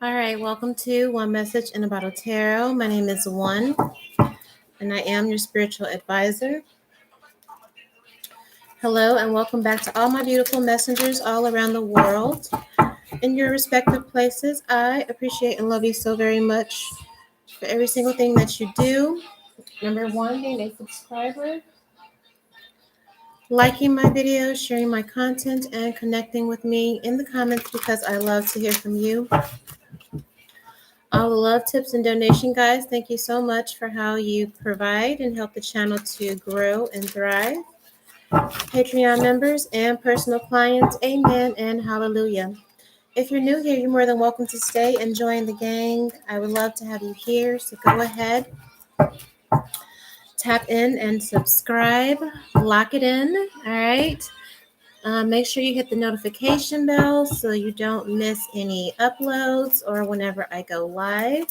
All right, welcome to One Message in a Bottle Tarot. My name is One, and I am your spiritual advisor. Hello, and welcome back to all my beautiful messengers all around the world in your respective places. I appreciate and love you so very much for every single thing that you do. Number one, being a subscriber, liking my videos, sharing my content, and connecting with me in the comments because I love to hear from you. All the love, tips, and donation guys, thank you so much for how you provide and help the channel to grow and thrive. Patreon members and personal clients, amen and hallelujah. If you're new here, you're more than welcome to stay and join the gang. I would love to have you here, so go ahead, tap in and subscribe, lock it in, all right? Make sure you hit the notification bell so you don't miss any uploads or whenever I go live.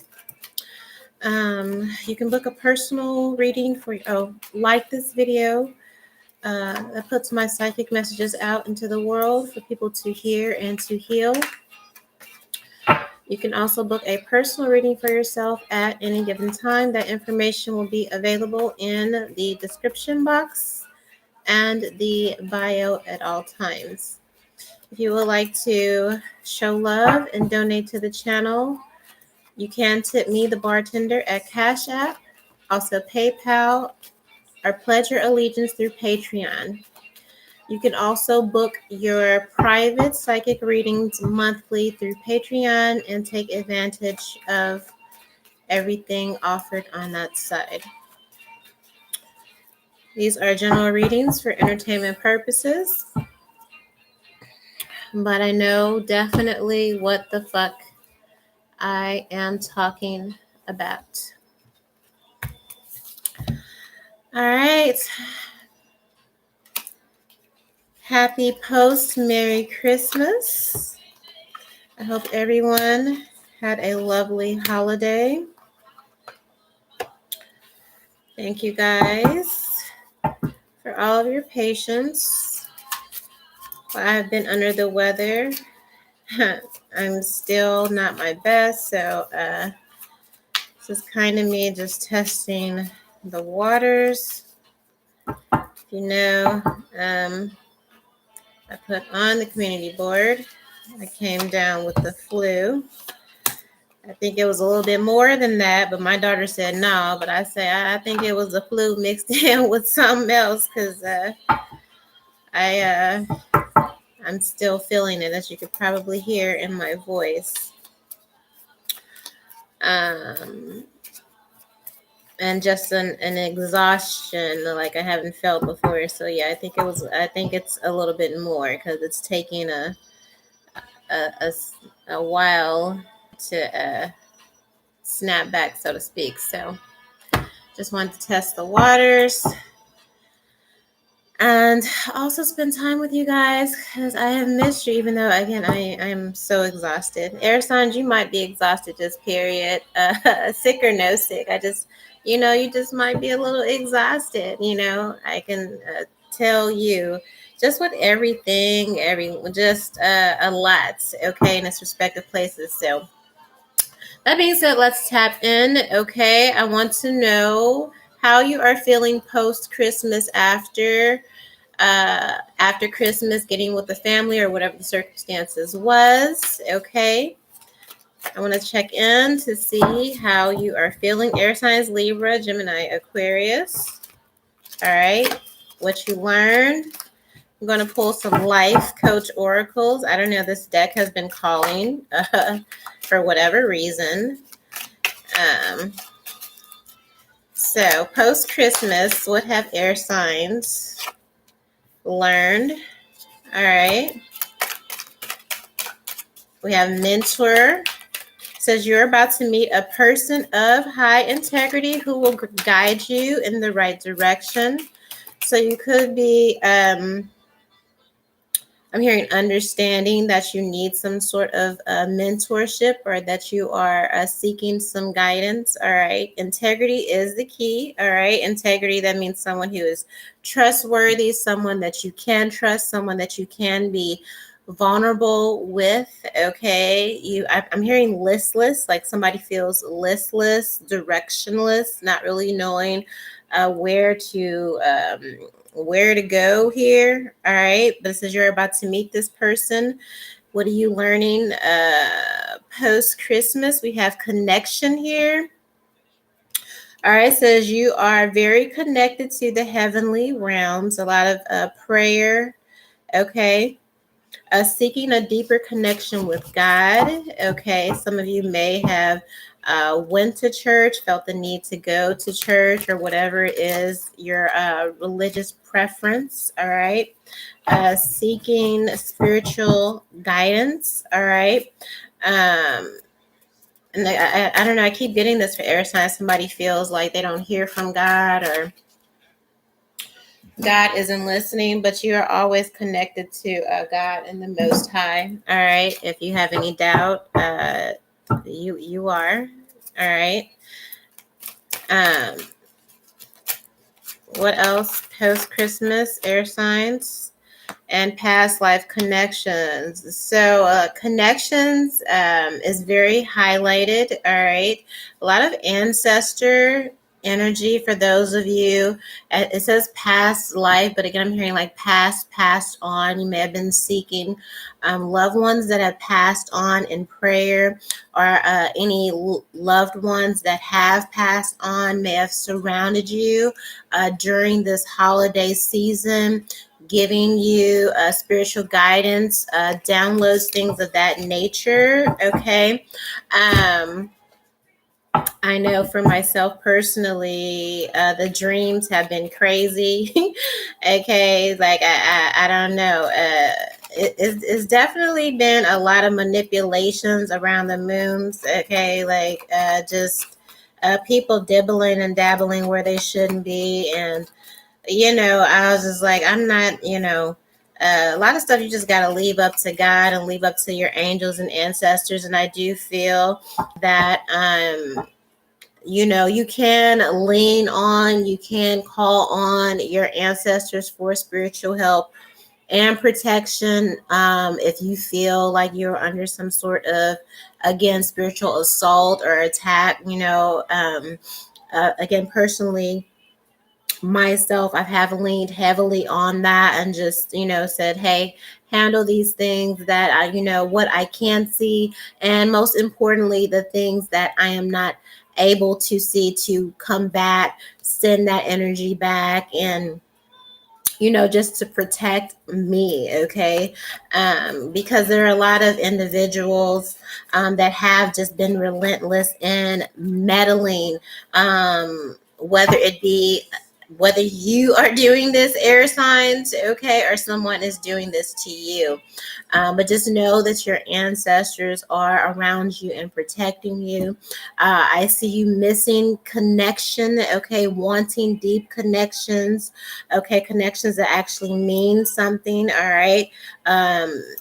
You can book a personal reading for, like this video. That puts my psychic messages out into the world for people to hear and to heal. You can also book a personal reading for yourself at any given time. That information will be available in the description box and the bio at all times. If you would like to show love and donate to the channel, you can tip me, the bartender, at Cash App, also PayPal, or pledge your allegiance through Patreon. You can also book your private psychic readings monthly through Patreon and take advantage of everything offered on that side. These are general readings for entertainment purposes, but I know definitely what the fuck I am talking about. All right. Happy post Merry Christmas. I hope everyone had a lovely holiday. Thank you guys for all of your patience. I've been under the weather. I'm still not my best, so this is kind of me just testing the waters. If you know, I put on the community board. I came down with the flu. I think it was a little bit more than that, but my daughter said no. But I say I think it was the flu mixed in with something else because I'm still feeling it, as you could probably hear in my voice. And just an exhaustion like I haven't felt before. So yeah, I think it's a little bit more because it's taking a while to snap back, so to speak. So just wanted to test the waters and also spend time with you guys because I have missed you, even though again I'm so exhausted. Air signs, you might be exhausted, just period. Sick or no sick, you just might be a little exhausted. I can tell you just with everything, just a lot, okay, in its respective places. So that being said, let's tap in. Okay, I want to know how you are feeling post Christmas, after Christmas, getting with the family or whatever the circumstances was. Okay, I want to check in to see how you are feeling. Air signs: Libra, Gemini, Aquarius. All right, what you learned. I'm going to pull some life coach oracles. I don't know, this deck has been calling for whatever reason. So post Christmas, what have air signs learned? All right. We have mentor. Says you're about to meet a person of high integrity who will guide you in the right direction. So you could be, I'm hearing understanding that you need some sort of mentorship, or that you are seeking some guidance. All right. Integrity is the key. All right. Integrity, that means someone who is trustworthy, someone that you can trust, someone that you can be vulnerable with. Okay, I'm hearing listless, like somebody feels listless, directionless, not really knowing where to go here. All right, but it says you're about to meet this person. What are you learning? Post Christmas, we have connection here. All right, says you are very connected to the heavenly realms, a lot of prayer. Okay, seeking a deeper connection with God. Okay, some of you may have went to church, felt the need to go to church, or whatever it is your religious preference. All right, seeking spiritual guidance. All right. And I don't know, I keep getting this for air signs. Somebody feels like they don't hear from God, or God isn't listening, but you are always connected to God and the Most High. All right. If you have any doubt, you are. All right. Um, what else? Post Christmas air signs and past life connections. So connections is very highlighted. All right, a lot of ancestor energy for those of you. It says past life, but again, I'm hearing like passed on. You may have been seeking loved ones that have passed on in prayer, or any loved ones that have passed on may have surrounded you during this holiday season, giving you spiritual guidance, downloads, things of that nature. Okay. I know for myself personally, the dreams have been crazy. Okay. Like, I don't know. It's definitely been a lot of manipulations around the moons. Okay. Like, just people dibbling and dabbling where they shouldn't be. And I was just like, I'm not, a lot of stuff you just got to leave up to God and leave up to your angels and ancestors. And I do feel that, you can lean on, you can call on your ancestors for spiritual help and protection. If you feel like you're under some sort of, again, spiritual assault or attack, again, personally, myself, I have leaned heavily on that and just, said, hey, handle these things that what I can see. And most importantly, the things that I am not able to see, to come back, send that energy back, and just to protect me. Okay. Because there are a lot of individuals that have just been relentless in meddling, whether you are doing this, air signs, okay, or someone is doing this to you. But just know that your ancestors are around you and protecting you. I see you missing connection, okay, wanting deep connections, okay, connections that actually mean something. All right.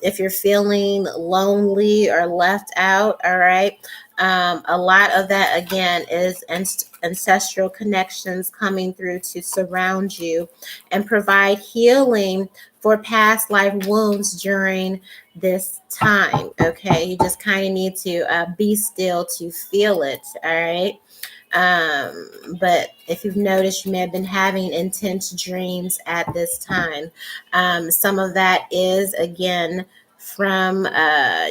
If you're feeling lonely or left out, all right. A lot of that, again, is ancestral connections coming through to surround you and provide healing for past life wounds during this time. Okay, you just kind of need to be still to feel it. All right. But if you've noticed, you may have been having intense dreams at this time. Some of that is, again, from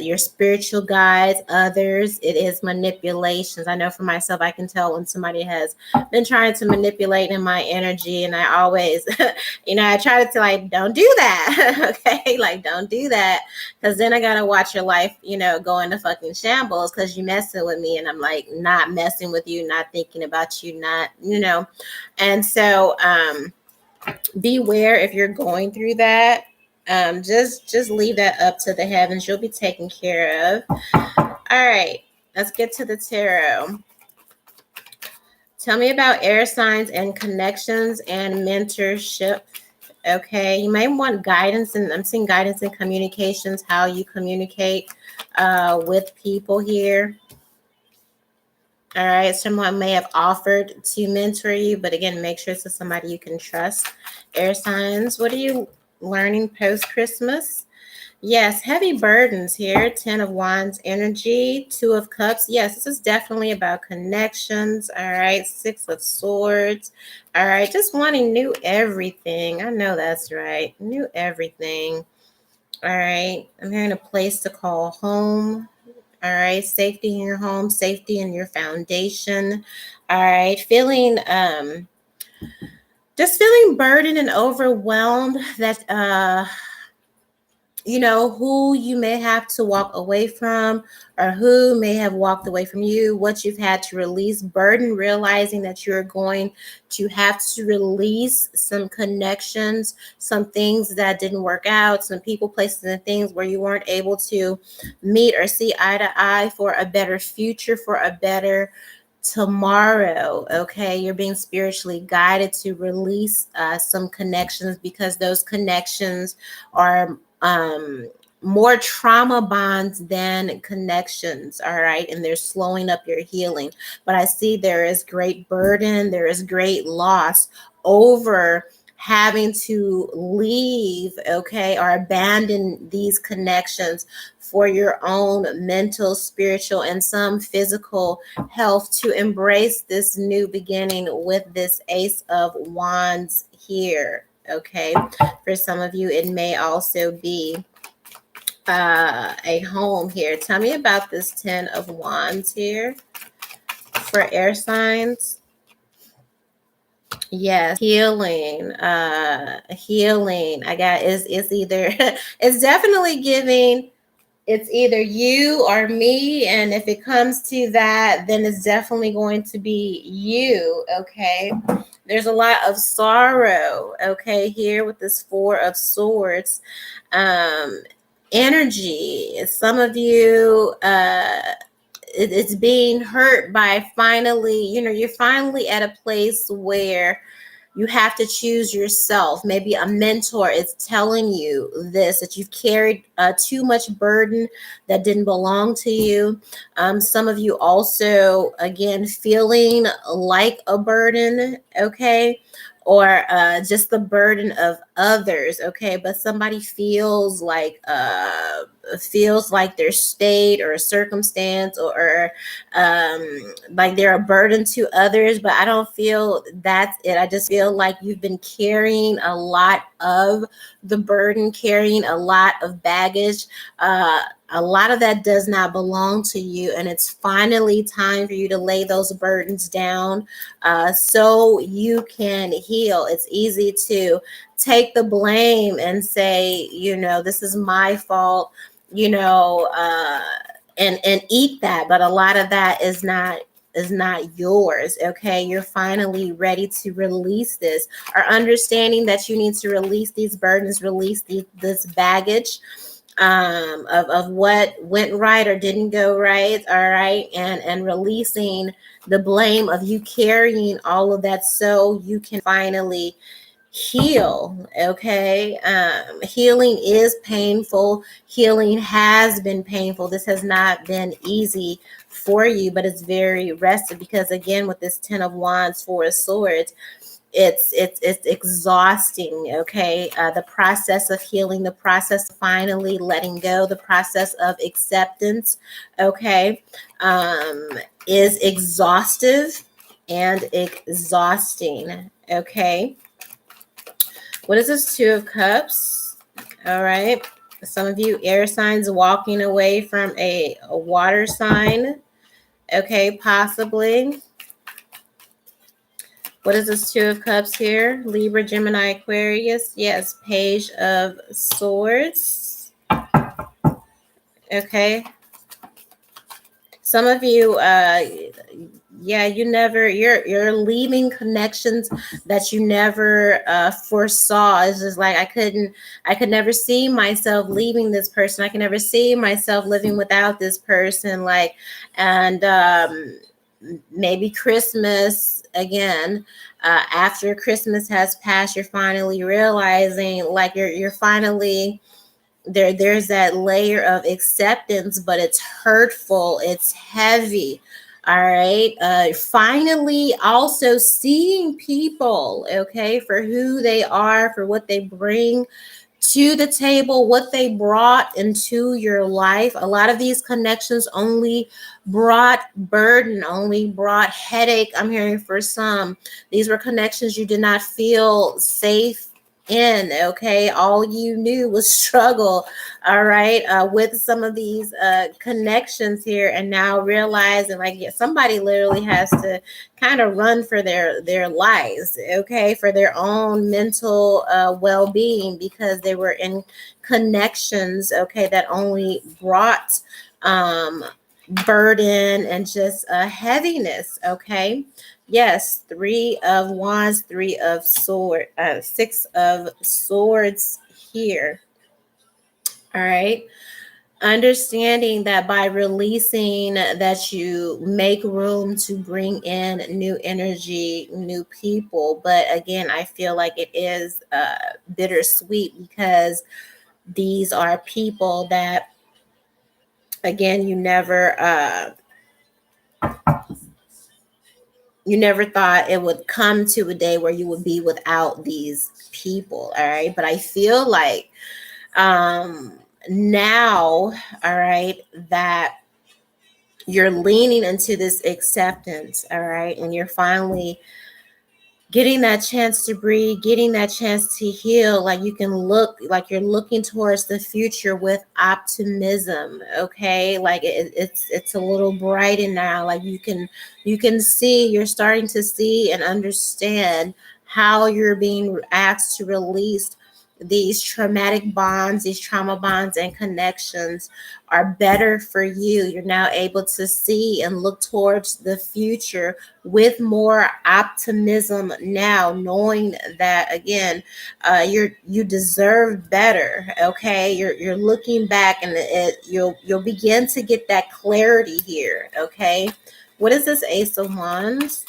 your spiritual guides. Others, it is manipulations. I know for myself, I can tell when somebody has been trying to manipulate in my energy, and I always, I try to like, don't do that. Okay, like, don't do that, because then I gotta watch your life, go into fucking shambles because you messing with me, and I'm like, not messing with you, not thinking about you, not, and so beware if you're going through that. Just leave that up to the heavens. You'll be taken care of. All right, let's get to the tarot. Tell me about air signs and connections and mentorship. Okay, you may want guidance, and I'm seeing guidance in communications, how you communicate with people here. All right, someone may have offered to mentor you, but again, make sure it's somebody you can trust. Air signs, what are you learning post-Christmas? Yes, heavy burdens here. 10 of Wands energy, 2 of Cups. Yes, this is definitely about connections. All right, 6 of Swords. All right, just wanting new everything. I know that's right. New everything. All right, I'm hearing a place to call home. All right, safety in your home, safety in your foundation. All right, just feeling burdened and overwhelmed that who you may have to walk away from, or who may have walked away from you, what you've had to release, burden, realizing that you're going to have to release some connections, some things that didn't work out, some people, places, and things where you weren't able to meet or see eye to eye for a better future, for a better tomorrow. Okay, you're being spiritually guided to release some connections, because those connections are more trauma bonds than connections. All right, and they're slowing up your healing. But I see there is great burden, there is great loss over having to leave, okay, or abandon these connections for your own mental, spiritual, and some physical health, to embrace this new beginning with this Ace of Wands here. Okay, for some of you, it may also be a home here. Tell me about this 10 of Wands here for air signs. Yes, healing. Healing. I got it's either it's definitely giving, it's either you or me, and if it comes to that, then it's definitely going to be you. Okay, there's a lot of sorrow, okay, here with this 4 of Swords energy. Some of you it's being hurt by finally, you're finally at a place where you have to choose yourself. Maybe a mentor is telling you this, that you've carried too much burden that didn't belong to you. Some of you also, again, feeling like a burden, okay? Or just the burden of others, okay? But somebody feels like their state or a circumstance, or like they're a burden to others. But I don't feel that's it. I just feel like you've been carrying a lot of the burden, carrying a lot of baggage. A lot of that does not belong to you, and it's finally time for you to lay those burdens down so you can heal. It's easy to take the blame and say, this is my fault, and eat that. But a lot of that is not yours. Okay, you're finally ready to release this, or understanding that you need to release these burdens, release this baggage of what went right or didn't go right. All right, and releasing the blame of you carrying all of that, so you can finally heal. Okay, healing is painful. Healing has been painful. This has not been easy for you, but it's very rested, because again, with this 10 of Wands, 4 of Swords, it's exhausting. Okay, the process of healing, the process of finally letting go, the process of acceptance, okay, is exhaustive and exhausting. Okay, what is this 2 of Cups? All right, some of you air signs walking away from a water sign, okay, possibly. What is this 2 of Cups here? Libra, Gemini, Aquarius. Yes, Page of Swords. Okay. Some of you, you're leaving connections that you never foresaw. It's just like, I could never see myself leaving this person. I can never see myself living without this person. Like, and maybe Christmas again. After Christmas has passed, you're finally realizing, like, you're finally there's that layer of acceptance, but it's hurtful, it's heavy. All right, finally also seeing people, okay, for who they are, for what they bring to the table, what they brought into your life. A lot of these connections only brought burden, only brought headache. I'm hearing for some. These were connections you did not feel safe in. Okay, all you knew was struggle. All right, with some of these connections here, and now realizing like, yeah, somebody literally has to kind of run for their lives, okay, for their own mental well-being, because they were in connections, okay, that only brought um burden and just heaviness. Okay, yes, three of wands, three of sword, six of swords here. All right, understanding that by releasing that you make room to bring in new energy, new people. But again, I feel like it is bittersweet, because these are people that, again, you never thought it would come to a day where you would be without these people. All right, but I feel like um now, all right, that you're leaning into this acceptance, all right, and you're finally getting that chance to breathe, getting that chance to heal. Like, you can look like you're looking towards the future with optimism. Okay, like it's a little brighter now. Like, you can see, you're starting to see and understand how you're being asked to release these traumatic bonds, these trauma bonds and connections are better for you. You're now able to see and look towards the future with more optimism now, knowing that, again, you deserve better. Okay, you're looking back, and you'll begin to get that clarity here. Okay, what is this Ace of Wands?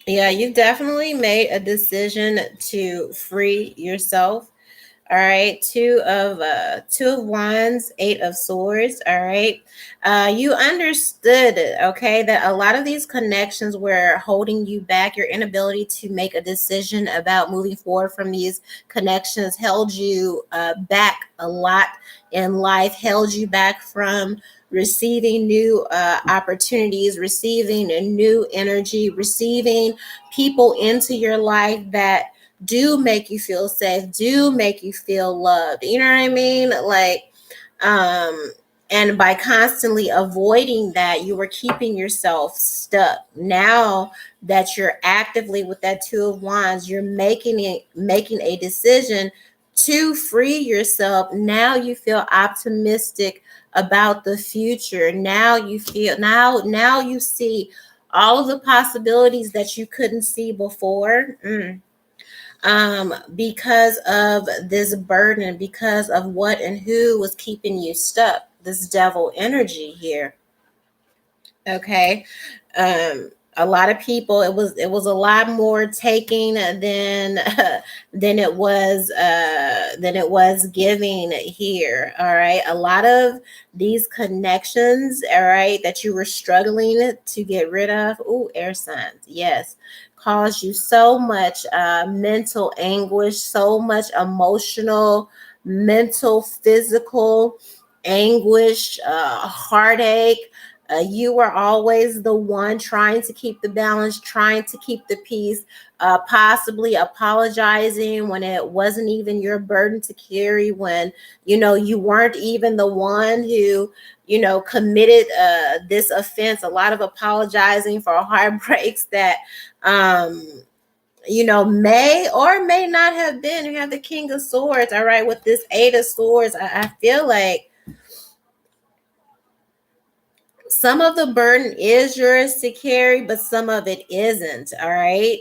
Yeah, you've definitely made a decision to free yourself. All right, two of wands, eight of swords. All right, you understood, okay, that a lot of these connections were holding you back. Your inability to make a decision about moving forward from these connections held you back a lot in life, held you back from receiving new opportunities, receiving a new energy, receiving people into your life that do make you feel safe, do make you feel loved. You know what I mean? Like, um, and by constantly avoiding that, you were keeping yourself stuck. Now that you're actively with that two of wands, you're making a decision to free yourself. Now you feel optimistic about the future. Now you feel, now you see all of the possibilities that you couldn't see before. Because of this burden, because of what and who was keeping you stuck, this devil energy here. Okay, a lot of people, it was a lot more taking than than it was giving here. All right, a lot of these connections, all right, that you were struggling to get rid of, ooh, air signs, yes, caused you so much mental anguish, so much emotional, mental, physical anguish, heartache. You were always the one trying to keep the balance, trying to keep the peace, possibly apologizing when it wasn't even your burden to carry, when, you weren't even the one who, committed this offense. A lot of apologizing for heartbreaks that, may or may not have been. You have the King of Swords, all right, with this Eight of Swords. I feel like some of the burden is yours to carry, but some of it isn't. All right.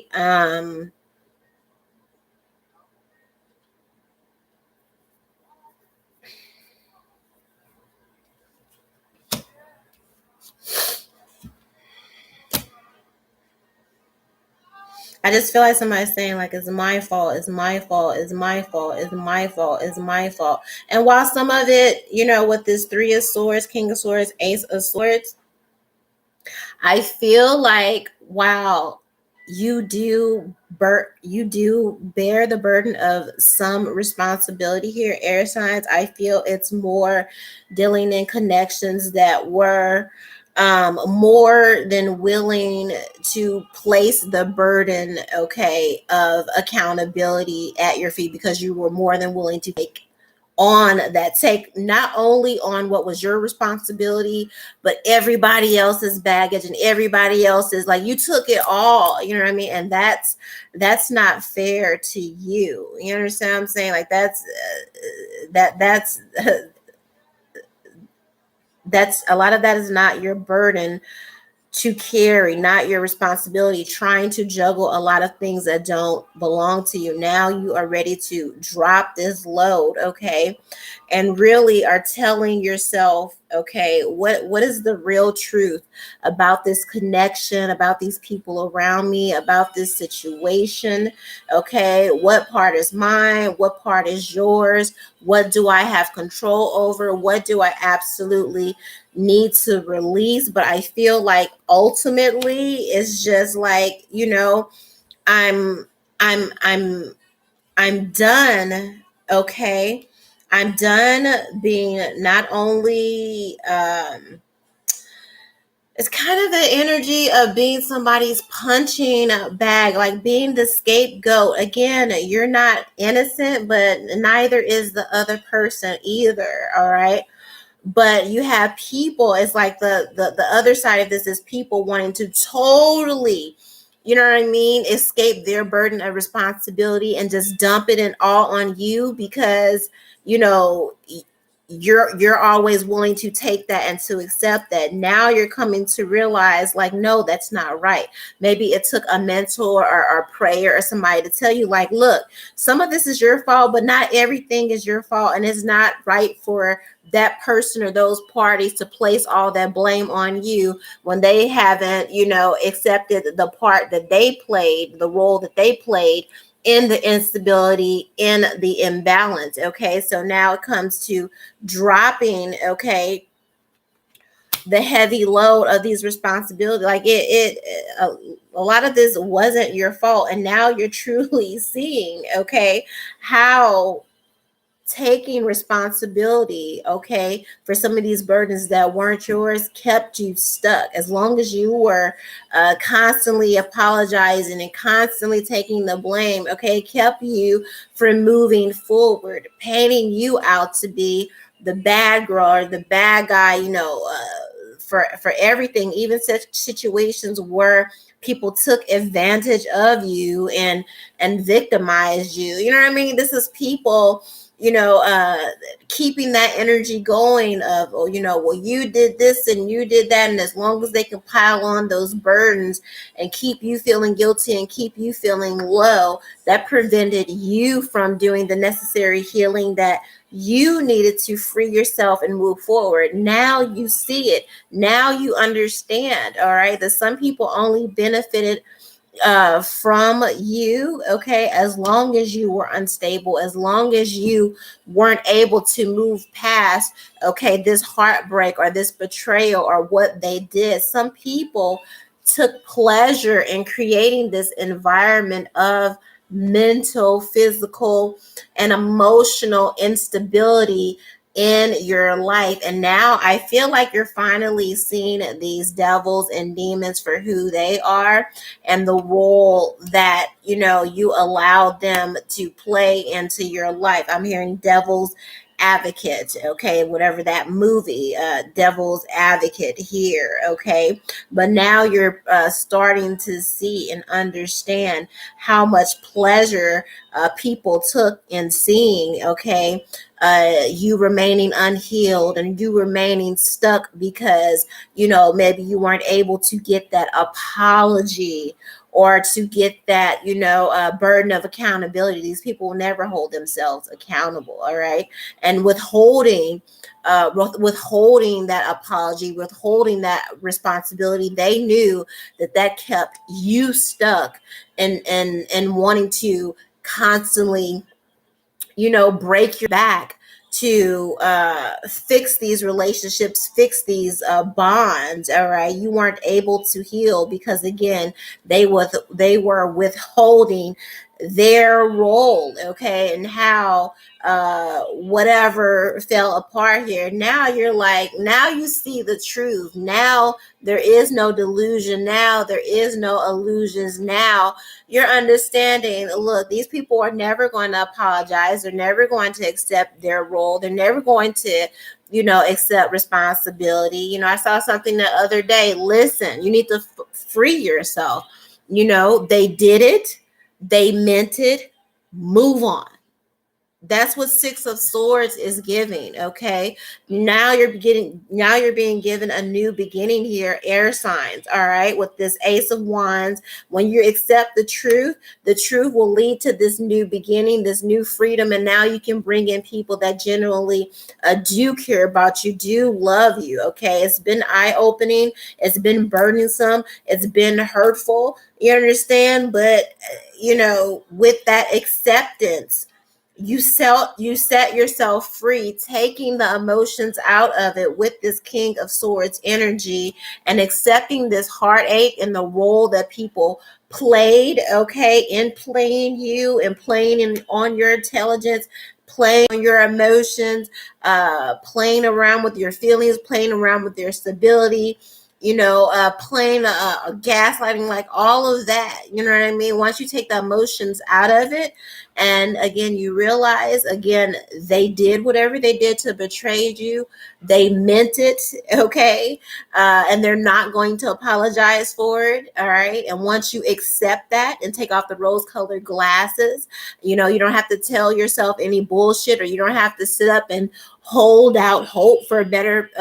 I just feel like somebody's saying, like, it's my fault, it's my fault, it's my fault, it's my fault, it's my fault. And while some of it, with this Three of Swords, King of Swords, Ace of Swords, I feel like while you do bear the burden of some responsibility here, air signs, I feel it's more dealing in connections that were more than willing to place the burden, okay, of accountability at your feet, because you were more than willing to take on that, take not only on what was your responsibility, but everybody else's baggage and everybody else's, like, you took it all, you know what I mean? And that's not fair to you. You understand what I'm saying? Like, that's a lot of that is not your burden to carry, not your responsibility, trying to juggle a lot of things that don't belong to you. Now you are ready to drop this load, okay? And really are telling yourself, okay, what is the real truth about this connection, about these people around me, about this situation? Okay, what part is mine? What part is yours? What do I have control over? What do I absolutely need to release? But I feel like ultimately it's just like, i'm I'm done, okay? I'm done being not only it's kind of the energy of being somebody's punching bag, like being the scapegoat. Again, you're not innocent, but neither is the other person either, all right? But you have people, it's like the other side of this is people wanting to totally, you know what I mean, escape their burden of responsibility and just dump it in all on you, because you know you're always willing to take that and to accept that. Now you're coming to realize, like, no, that's not right. Maybe it took a mentor or prayer or somebody to tell you, like, look, some of this is your fault, but not everything is your fault, and it's not right for that person or those parties to place all that blame on you when they haven't, accepted the part that they played, the role that they played in the instability, in the imbalance. Okay, so now it comes to dropping, okay, the heavy load of these responsibilities. Like a lot of this wasn't your fault, and now you're truly seeing, okay, how taking responsibility, okay, for some of these burdens that weren't yours kept you stuck. As long as you were constantly apologizing and constantly taking the blame, okay, kept you from moving forward, painting you out to be the bad girl or the bad guy, for everything, even such situations where people took advantage of you and victimized you. You know what I mean? This is people, keeping that energy going of, oh, well, you did this and you did that. And as long as they can pile on those burdens and keep you feeling guilty and keep you feeling low, that prevented you from doing the necessary healing that you needed to free yourself and move forward. Now you see it. Now you understand, all right, that some people only benefited from you, okay, as long as you were unstable, as long as you weren't able to move past, okay, this heartbreak or this betrayal or what they did. Some people took pleasure in creating this environment of mental, physical, and emotional instability in your life. And now I feel like you're finally seeing these devils and demons for who they are and the role that, you allowed them to play into your life. I'm hearing devil's advocate, okay, whatever that movie, devil's advocate here, okay. But now you're starting to see and understand how much pleasure people took in seeing, okay, you remaining unhealed and you remaining stuck because, maybe you weren't able to get that apology or to get that, burden of accountability. These people will never hold themselves accountable, all right? And withholding that apology, withholding that responsibility, they knew that kept you stuck and wanting to constantly, break your back to fix these relationships, fix these bonds. All right, you weren't able to heal because again, they were withholding their role, okay, and how whatever fell apart here. Now you're like, now you see the truth. Now there is no delusion. Now there is no illusions. Now you're understanding, look, these people are never going to apologize. They're never going to accept their role. They're never going to, accept responsibility. I saw something the other day. Listen, you need to free yourself. They did it. They meant it. Move on. That's what Six of Swords is giving. Okay, now you're being given a new beginning here, air signs. All right, with this Ace of Wands, when you accept the truth will lead to this new beginning, this new freedom, and now you can bring in people that genuinely do care about you, do love you. Okay, it's been eye-opening, it's been burdensome, it's been hurtful, you understand, but with that acceptance, you set yourself free, taking the emotions out of it with this King of Swords energy and accepting this heartache and the role that people played, okay, in playing you and playing on your intelligence, playing on your emotions, playing around with your feelings, playing around with your stability, playing gaslighting, like all of that. You know what I mean? Once you take the emotions out of it, and again, you realize, again, they did whatever they did to betray you. They meant it, okay? And they're not going to apologize for it, all right? And once you accept that and take off the rose-colored glasses, you don't have to tell yourself any bullshit, or you don't have to sit up and hold out hope for a better,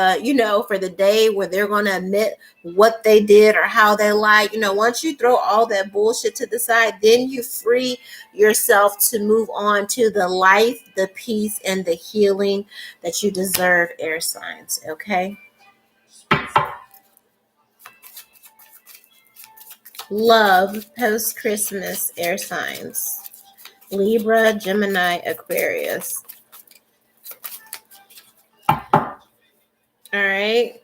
for the day where they're going to admit what they did or how they lied. Once you throw all that bullshit to the side, then you free yourself to move on to the life, the peace, and the healing that you deserve, air signs. Okay. Love post Christmas, air signs. Libra, Gemini, Aquarius. All right.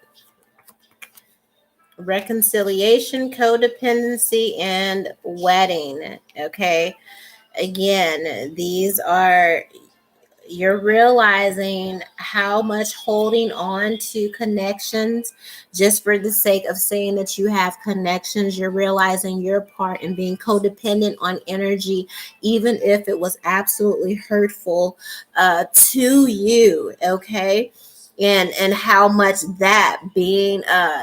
Reconciliation, codependency, and wedding. Okay. Again, you're realizing how much holding on to connections just for the sake of saying that you have connections. You're realizing your part in being codependent on energy, even if it was absolutely hurtful to you. Okay. And how much that being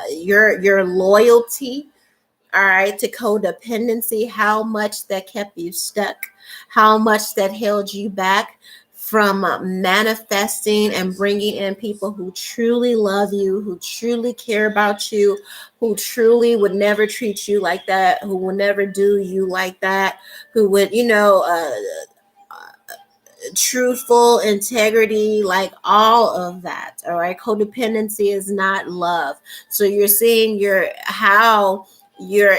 your loyalty, all right, to codependency, how much that kept you stuck, how much that held you back from manifesting and bringing in people who truly love you, who truly care about you, who truly would never treat you like that, who will never do you like that, who would, truthful, integrity, like all of that. All right, codependency is not love. So you're seeing how your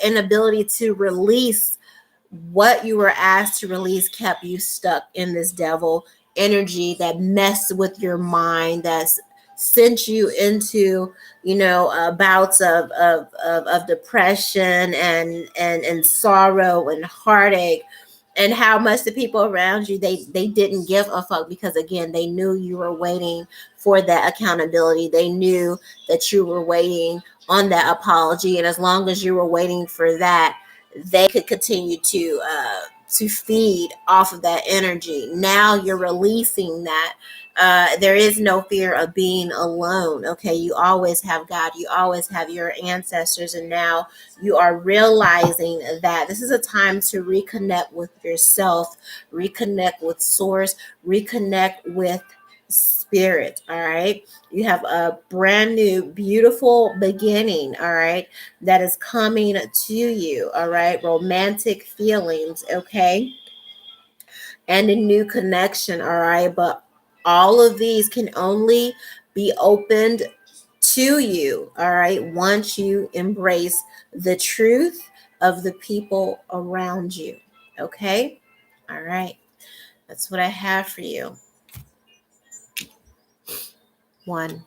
inability to release what you were asked to release kept you stuck in this devil energy that messed with your mind, that's sent you into bouts of depression and sorrow and heartache. And how much the people around you, they didn't give a fuck, because again, they knew you were waiting for that accountability. They knew that you were waiting on that apology, and as long as you were waiting for that, they could continue to feed off of that energy. Now you're releasing that. There is no fear of being alone. Okay, you always have God, you always have your ancestors, and now you are realizing that this is a time to reconnect with yourself, reconnect with source, reconnect with spirit. All right, you have a brand new beautiful beginning, all right, that is coming to you. All right, romantic feelings, okay, and a new connection. All right, but all of these can only be opened to you, all right, once you embrace the truth of the people around you. Okay, all right, that's what I have for you. 1.